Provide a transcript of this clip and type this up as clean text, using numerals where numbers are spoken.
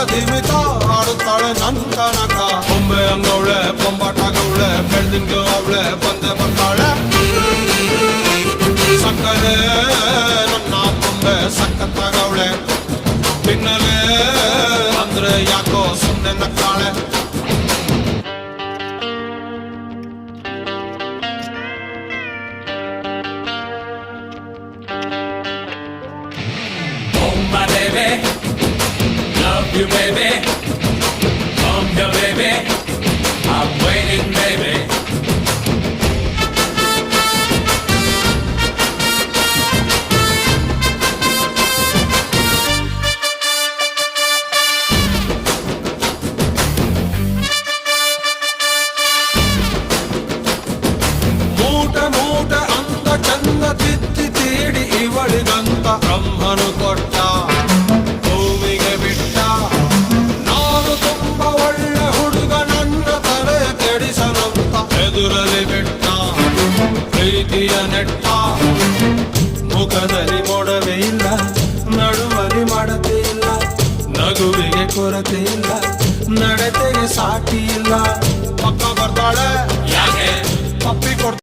ಧಿಮಿತ ಆಡುತ್ತಾಳೆ ನನ್ ಕನಕ ಬೊಂಬೆ ಅಂಗವಳೆ ಬೊಂಬಾಟಾಗವಳೆ ಬೆಳ್ದಿಂಗೆ ಅವಳೆ ಬಂದೆ ಬರ್ತಾಳೆ ಸಕ್ಕರೆ ನನ್ನ ಬೊಂಬೆ ಸಕ್ಕತ್ತಾಗವಳೆ ಪಿನ್ನಲೆ ಅಂದ್ರೆ ಯಾಕೋ ಸುಮ್ಮನೆ ನಕ್ಕಾಳೆ My baby, love you baby, come here baby, I'm waiting baby. ಮೂಟೆ ಮೂಟೆ ಅಂದ ಚಂದ ತಿತ್ತಿ ತೀಡಿ ಇವಳಿಗಂತ ಬ್ರಹ್ಮನು ಕೊಟ್ಟ ಭೂಮಿಗೆ ಬಿಟ್ಟ ನಾನು ತುಂಬ ಒಳ್ಳೆ ಹುಡುಗ ನನ್ನ ತಲೆ ಕೆಡಿಸಲಂತ ಎದುರಲ್ಲಿ ಬಿಟ್ಟ ಪ್ರೀತಿಯ ನೆಟ್ಟ ಮುಖದಲ್ಲಿ ಮೊಡವೆ ಇಲ್ಲ ನಡುವಲಿ ಮಾಡತೆ ಇಲ್ಲ ನಗುವಿಗೆ ಕೊರತೆ ಇಲ್ಲ ನಡತೆಗೆ ಸಾಟಿ ಇಲ್ಲ ಪಕ್ಕ ಬರ್ತಾಳೆ ಯಾಕೆ ಪಪ್ಪಿ ಕೊಡ್ತಾಳೆ